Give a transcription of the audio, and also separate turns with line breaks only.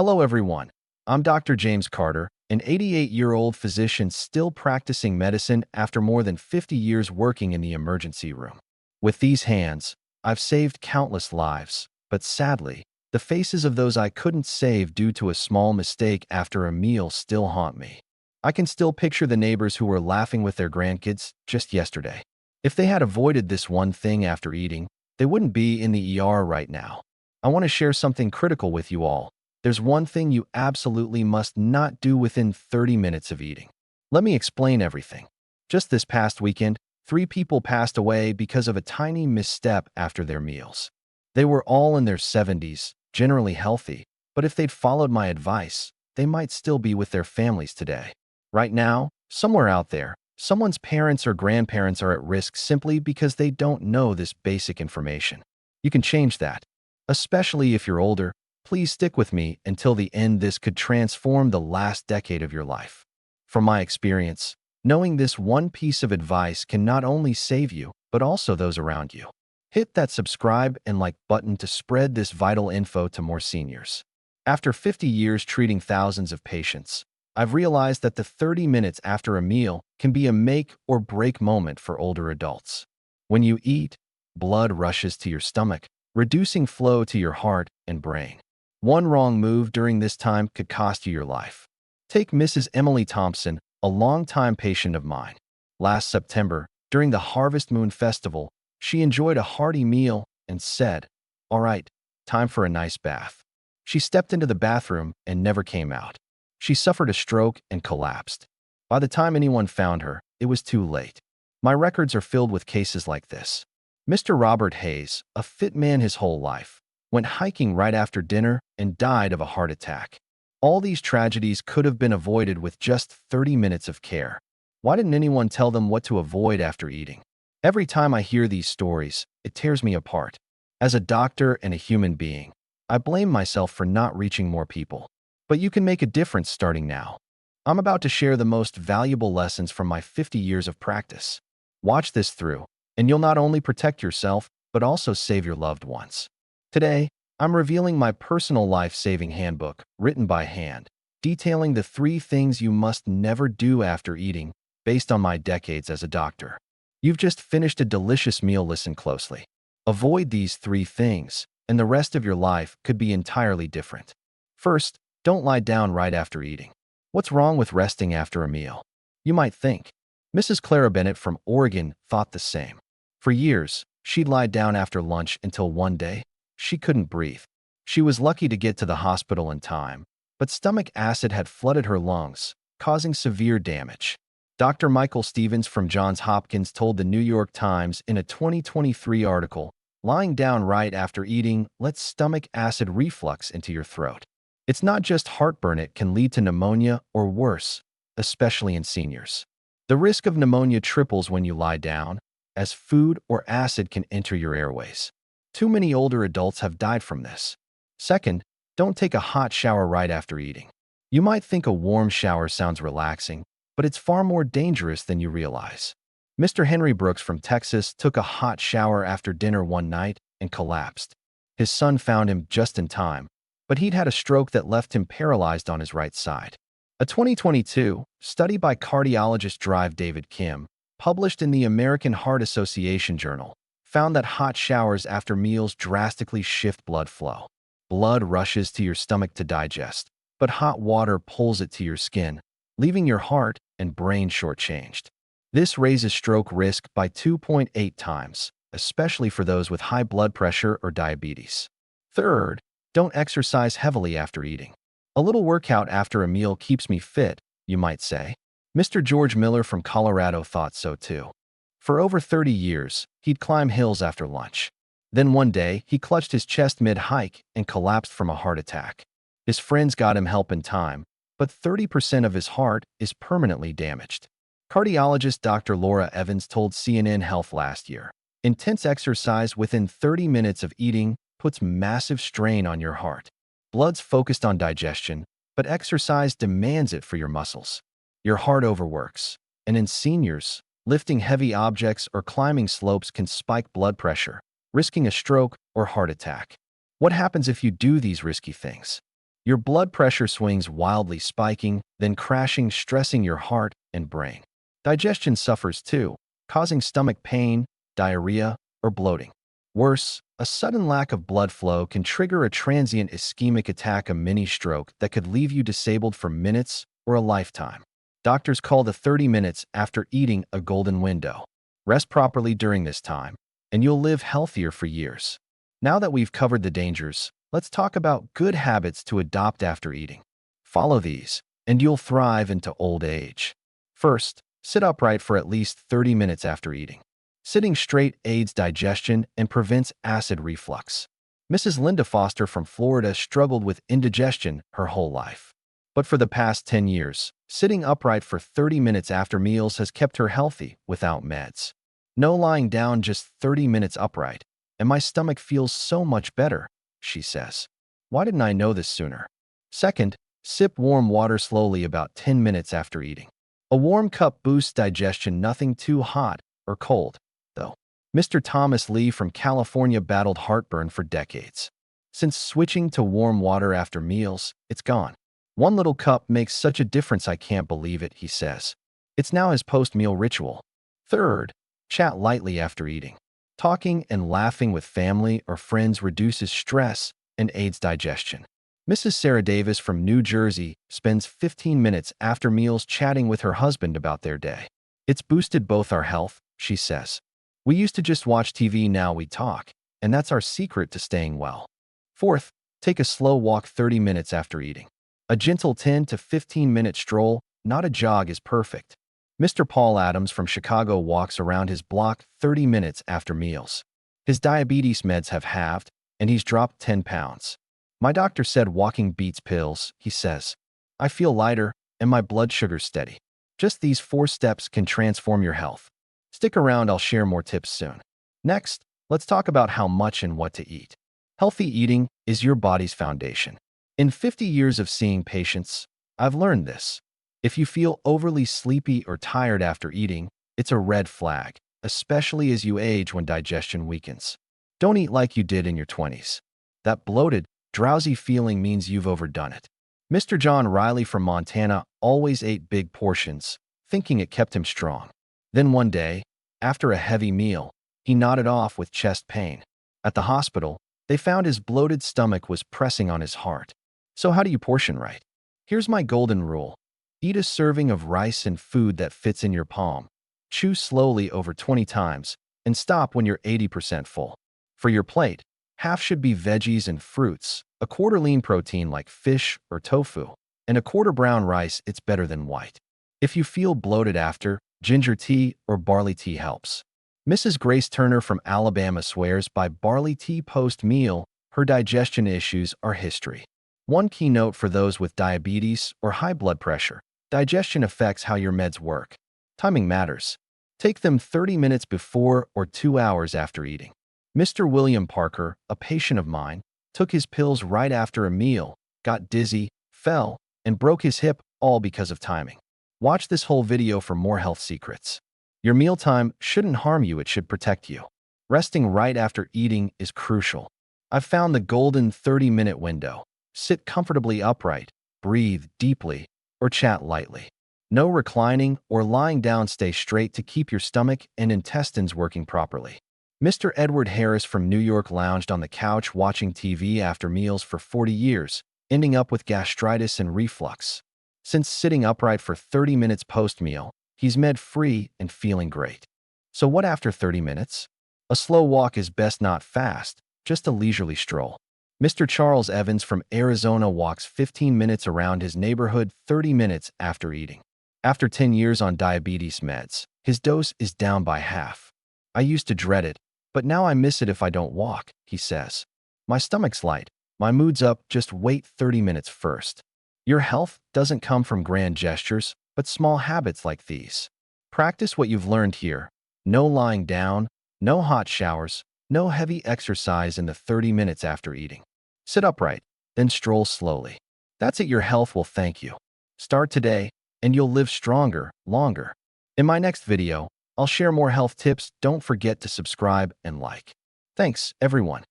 Hello, everyone. I'm Dr. James Carter, an 88-year-old physician still practicing medicine after more than 50 years working in the emergency room. With these hands, I've saved countless lives, but sadly, the faces of those I couldn't save due to a small mistake after a meal still haunt me. I can still picture the neighbors who were laughing with their grandkids just yesterday. If they had avoided this one thing after eating, they wouldn't be in the ER right now. I want to share something critical with you all. There's one thing you absolutely must not do within 30 minutes of eating. Let me explain everything. Just this past weekend, 3 people passed away because of a tiny misstep after their meals. They were all in their 70s, generally healthy, but if they'd followed my advice, they might still be with their families today. Right now, somewhere out there, someone's parents or grandparents are at risk simply because they don't know this basic information. You can change that. Especially if you're older, please stick with me until the end. This could transform the last decade of your life. From my experience, knowing this one piece of advice can not only save you, but also those around you. Hit that subscribe and like button to spread this vital info to more seniors. After 50 years treating thousands of patients, I've realized that the 30 minutes after a meal can be a make or break moment for older adults. When you eat, blood rushes to your stomach, reducing flow to your heart and brain. One wrong move during this time could cost you your life. Take Mrs. Emily Thompson, a longtime patient of mine. Last September, during the Harvest Moon Festival, she enjoyed a hearty meal and said, "All right, time for a nice bath." She stepped into the bathroom and never came out. She suffered a stroke and collapsed. By the time anyone found her, it was too late. My records are filled with cases like this. Mr. Robert Hayes, a fit man his whole life, went hiking right after dinner and died of a heart attack. All these tragedies could have been avoided with just 30 minutes of care. Why didn't anyone tell them what to avoid after eating? Every time I hear these stories, it tears me apart. As a doctor and a human being, I blame myself for not reaching more people. But you can make a difference starting now. I'm about to share the most valuable lessons from my 50 years of practice. Watch this through, and you'll not only protect yourself, but also save your loved ones. Today, I'm revealing my personal life-saving handbook, written by hand, detailing the 3 things you must never do after eating, based on my decades as a doctor. You've just finished a delicious meal. Listen closely. Avoid these 3 things, and the rest of your life could be entirely different. First, don't lie down right after eating. What's wrong with resting after a meal? You might think. Mrs. Clara Bennett from Oregon thought the same. For years, she'd lie down after lunch until one day, she couldn't breathe. She was lucky to get to the hospital in time, but stomach acid had flooded her lungs, causing severe damage. Dr. Michael Stevens from Johns Hopkins told the New York Times in a 2023 article, "Lying down right after eating lets stomach acid reflux into your throat. It's not just heartburn, it can lead to pneumonia or worse, especially in seniors. The risk of pneumonia triples when you lie down, as food or acid can enter your airways. Too many older adults have died from this. Second, don't take a hot shower right after eating. You might think a warm shower sounds relaxing, but it's far more dangerous than you realize. Mr. Henry Brooks from Texas took a hot shower after dinner one night and collapsed. His son found him just in time, but he'd had a stroke that left him paralyzed on his right side. A 2022 study by cardiologist Drive David Kim, published in the American Heart Association Journal, found that hot showers after meals drastically shift blood flow. Blood rushes to your stomach to digest, but hot water pulls it to your skin, leaving your heart and brain shortchanged. This raises stroke risk by 2.8 times, especially for those with high blood pressure or diabetes. Third, don't exercise heavily after eating. A little workout after a meal keeps me fit, you might say. Mr. George Miller from Colorado thought so too. For over 30 years, he'd climb hills after lunch. Then one day, he clutched his chest mid-hike and collapsed from a heart attack. His friends got him help in time, but 30% of his heart is permanently damaged. Cardiologist Dr. Laura Evans told CNN Health last year, "Intense exercise within 30 minutes of eating puts massive strain on your heart. Blood's focused on digestion, but exercise demands it for your muscles. Your heart overworks, and in seniors, lifting heavy objects or climbing slopes can spike blood pressure, risking a stroke or heart attack. What happens if you do these risky things? Your blood pressure swings wildly, spiking, then crashing, stressing your heart and brain. Digestion suffers too, causing stomach pain, diarrhea, or bloating. Worse, a sudden lack of blood flow can trigger a transient ischemic attack, a mini stroke that could leave you disabled for minutes or a lifetime. Doctors call the 30 minutes after eating a golden window. Rest properly during this time, and you'll live healthier for years. Now that we've covered the dangers, let's talk about good habits to adopt after eating. Follow these, and you'll thrive into old age. First, sit upright for at least 30 minutes after eating. Sitting straight aids digestion and prevents acid reflux. Mrs. Linda Foster from Florida struggled with indigestion her whole life. But for the past 10 years, sitting upright for 30 minutes after meals has kept her healthy without meds. No lying down, just 30 minutes upright, and my stomach feels so much better, she says. Why didn't I know this sooner? Second, sip warm water slowly about 10 minutes after eating. A warm cup boosts digestion, nothing too hot or cold, though. Mr. Thomas Lee from California battled heartburn for decades. Since switching to warm water after meals, it's gone. One little cup makes such a difference, I can't believe it, he says. It's now his post-meal ritual. Third, chat lightly after eating. Talking and laughing with family or friends reduces stress and aids digestion. Mrs. Sarah Davis from New Jersey spends 15 minutes after meals chatting with her husband about their day. It's boosted both our health, she says. We used to just watch TV, now we talk, and that's our secret to staying well. Fourth, take a slow walk 30 minutes after eating. A gentle 10 to 15-minute stroll, not a jog, is perfect. Mr. Paul Adams from Chicago walks around his block 30 minutes after meals. His diabetes meds have halved, and he's dropped 10 pounds. My doctor said walking beats pills, he says. I feel lighter, and my blood sugar's steady. Just these 4 steps can transform your health. Stick around, I'll share more tips soon. Next, let's talk about how much and what to eat. Healthy eating is your body's foundation. In 50 years of seeing patients, I've learned this. If you feel overly sleepy or tired after eating, it's a red flag, especially as you age when digestion weakens. Don't eat like you did in your 20s. That bloated, drowsy feeling means you've overdone it. Mr. John Riley from Montana always ate big portions, thinking it kept him strong. Then one day, after a heavy meal, he nodded off with chest pain. At the hospital, they found his bloated stomach was pressing on his heart. So how do you portion right? Here's my golden rule. Eat a serving of rice and food that fits in your palm. Chew slowly over 20 times, and stop when you're 80% full. For your plate, half should be veggies and fruits, a quarter lean protein like fish or tofu, and a quarter brown rice. It's better than white. If you feel bloated after, ginger tea or barley tea helps. Mrs. Grace Turner from Alabama swears by barley tea post-meal. Her digestion issues are history. One key note for those with diabetes or high blood pressure: digestion affects how your meds work. Timing matters. Take them 30 minutes before or 2 hours after eating. Mr. William Parker, a patient of mine, took his pills right after a meal, got dizzy, fell, and broke his hip, all because of timing. Watch this whole video for more health secrets. Your mealtime shouldn't harm you, it should protect you. Resting right after eating is crucial. I've found the golden 30-minute window. Sit comfortably upright, breathe deeply, or chat lightly. No reclining or lying down, stay straight to keep your stomach and intestines working properly. Mr. Edward Harris from New York lounged on the couch watching TV after meals for 40 years, ending up with gastritis and reflux. Since sitting upright for 30 minutes post-meal, he's med-free and feeling great. So what after 30 minutes? A slow walk is best, not fast, just a leisurely stroll. Mr. Charles Evans from Arizona walks 15 minutes around his neighborhood 30 minutes after eating. After 10 years on diabetes meds, his dose is down by half. I used to dread it, but now I miss it if I don't walk, he says. My stomach's light, my mood's up, just wait 30 minutes first. Your health doesn't come from grand gestures, but small habits like these. Practice what you've learned here. No lying down, no hot showers, no heavy exercise in the 30 minutes after eating. Sit upright, then stroll slowly. That's it, your health will thank you. Start today, and you'll live stronger, longer. In my next video, I'll share more health tips. Don't forget to subscribe and like. Thanks, everyone.